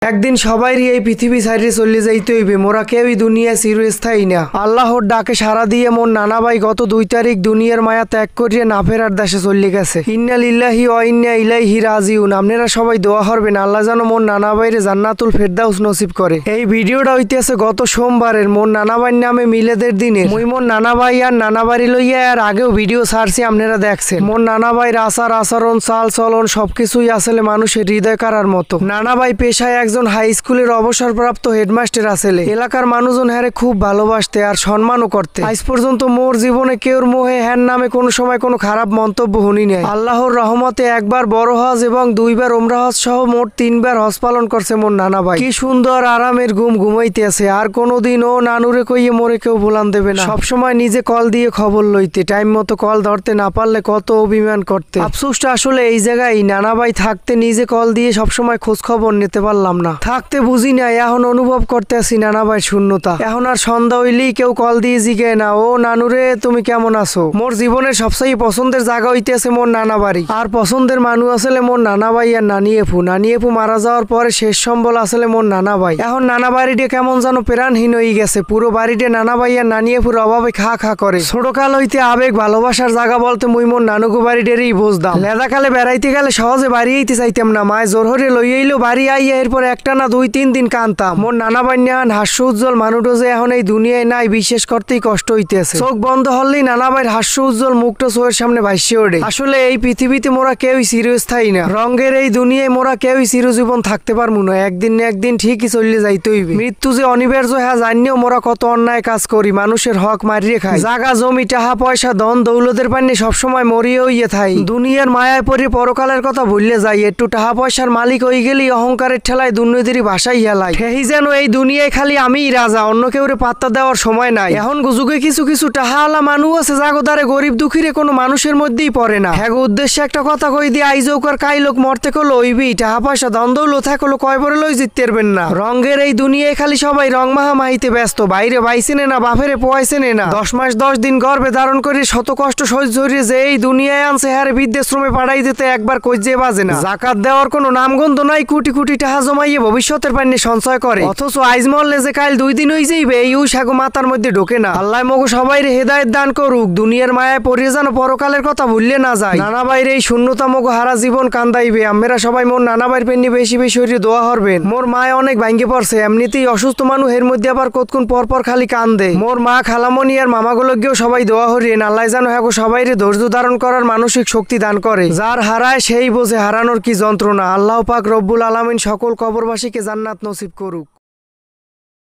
একদিন সবাইরই এই পৃথিবী ছাইরে চলে যাইতে হইবে, মোরা কেউই দুনিয়া চিরস্থায়ী না। আল্লাহর ডাকে সাড়া দিয়ে মোর নানা ভাই গত 2 তারিখ দুনিয়ার মায়া ত্যাগ করিয়ে না ফেরার দেশে চলে গেছে। ইন্না লিল্লাহি ওয়া ইন্না ইলাইহি রাজিউন। আপনারা সবাই দোয়া করবেন আল্লাহ যেন মোর নানা ভাইরে জান্নাতুল ফেরদাউস নসিব করে। এই ভিডিওটা হইতেছে গত সোমবারের মোর নানা ভাইয়ের নামে মিলাদের দিনে। মুই মোর নানা ভাই আর নানা বাড়ি লইয়া আর আগেও ভিডিও ছাড়ছি, আপনারা দেখছেন। মোর নানা ভাইয়ের আচার আচরণ চাল চলন সবকিছুই আসলে মানুষের হৃদয় কারার মতো। নানা ভাই পেশায় একজন হাই স্কুলের অবসরপ্রাপ্ত হেডমাস্টার আসলে। এলাকার মানুষজন হ্যারে খুব ভালোবাসতে আর সম্মানও করতে। আজ পর্যন্ত মোর জীবনে কেউর মুহে হ্যার নামে কোনো সময় কোনো খারাপ মন্তব্য শুনি নাই। আল্লাহর রহমতে একবার বড় হজ এবং 2 বার ওমরা হজ সহ মোট 3 বার হজ পালন করছে মোর নানা ভাই। কি সুন্দর আরামের ঘুম ঘুমাইতে আছে। আর কোনোদিন ও নানুরে কইয়ে মোরে কেউ ভুলান দেবে না। সবসময় নিজে কল দিয়ে খবর লইতে, টাইম মতো কল ধরতে না পারলে কত অভিমান করতে। আফসোসটা আসলে এই জায়গায়, নানা ভাই থাকতে নিজে কল দিয়ে সবসময় খোঁজ খবর নিতে পারলাম না। থাকতে বুঝি না, এখন অনুভব করতে আসি নানা ভাই শূন্যতা। এখন আর সন্ধ্যা হইলেই কেউ কল দিয়ে জিগে না, ও নানুরে তুমি কেমন আছো। মোর জীবনের সবচেয়ে পছন্দের জায়গা হইতেছে মোর নানা বাড়ি। আর পছন্দের মানুষ আসলে মোর নানা ভাই আর নানি এফু। নানি এফু মারা যাওয়ার পরে শেষ সম্বল আসলে মোর নানা ভাই। এখন নানা বাড়িটা কেমন যেন প্রাণহীন হয়ে গেছে। পুরো বাড়িতে নানা ভাই আর নানি এফুর অভাবে খা খা করে। ছোটকাল হইতে আবেগ ভালোবাসার জায়গা বলতে মুই মোর নানুগো বাড়িটারই বুঝতাম। লেদাকালে বেড়াইতে গেলে সহজে বাড়ি আইতে চাইতাম না। মায় জোর হরে লই আইলো বাড়ি আইয়া এরপর একটা না 2-3 দিন কানতাম। মোর নানা বান্যান হাস্য উজ্জ্বল মানুষও যে এখন এই দুনিয়ায় নাই বিশ্বাস করতেই কষ্ট হইতেছে। চোখ বন্ধ হলেই নানা ভাইয়ের হাস্য উজ্জ্বল মুখটা চোখের সামনে ভাসিয়ে ওঠে। আসলে এই পৃথিবীতে মোরা কেউই চিরস্থায়ী না। রঙের এই দুনিয়ায় মোরা কেউই চিরজীবন থাকতে পারবো না। একদিন না একদিন ঠিকই চলে যাইতে হইবে। মৃত্যু যে অনিবার্য হ্যাঁ জানিও মোরা কত অন্যায় কাজ করি, মানুষের হক মারিয়ে খাই। জাগা জমি টাহা পয়সা ধন দৌলতের পান্নে সবসময় মরিয়ে হইয়ে থাই। দুনিয়ার মায়ায় পরে পরকালের কথা ভুললে যাই। একটু টাহা পয়সার মালিক হয়ে গেলেই অহংকারের ঠেলায় দুর্নীতির ভাষাই হেলাই। হেই যেন এই দুনিয়ায় খালি আমিই রাজা, অন্য কেউরে পাত্তা দেওয়ার সময় নাই। এখন যুগে কিছু কিছু টাহাওয়ালা মানুষ আছে জাগোদারে গরিব দুঃখীরে কোনো মানুষের মধ্যেই পড়ে না। হ্যাঁ উদ্দেশ্যে একটা কথা কই দিয়ে আইজৌকার কাই লোক মরতে কলো ওইবি টাহা পয়সা দ্বন্দ্ব থাকলো কয় বড় লই জিততে পারবেন না। রঙের এই দুনিয়ায় খালি সবাই রং মাহামাহিতে ব্যস্ত। বাইরে বাইসেনে না বাপেরে পোয়াইছেনে না। 10 মাস 10 দিন গর্ভে ধারণ করে শত কষ্ট সহ্য হরিয়ে যে এই দুনিয়ায় আনছে হ্যারে বৃদ্ধাশ্রমে পাঠাই দিতে একবার কইজে বাজে না। জাকাত দেওয়ার কোনো নামগন্ধ নাই। কোটি কোটি টাকা জমাইয়ে ভবিষ্যতের পান্নে সঞ্চয় করে, অথচ আইজ মরলে যে কাল 2 দিন হই যাইবে এই সাগো মাথার মধ্যে ঢোকে না। আল্লাহ মগো সবাইরে হেদায়েত দান করুক। দুনিয়ার মায়ায় পড়িয়ে যেন পরকালের কথা ভুললে না যায়। নানা ভাইয়ের এই শূন্যতা মগো হারা জীবন কান্দাইবে। আমরা সবাই মোর নানা ভাইয়ের পেন্নি বেশি বেশি হইরে দোয়া করবেন। মোর মায় অনেক ভাঙ্গে পড়ছে, এমনিতেই অসুস্থ মানুষ এর মধ্যে আবার কতক্ষণ পরপর খালি কান্দে। মোর মা খালামণি আর মামাগুলোকেও সবাই দোয়া হরিয়েন আল্লাহ যেন হ্যাঁ সবাইরে ধৈর্য ধারণ করার মানসিক শক্তি দান করে। যার হারায় সেই বোঝে হারানোর কি যন্ত্রণা। আল্লাহ পাক রব্বুল আলামিন সকল কবরবাসীকে জান্নাত নসিব করুক।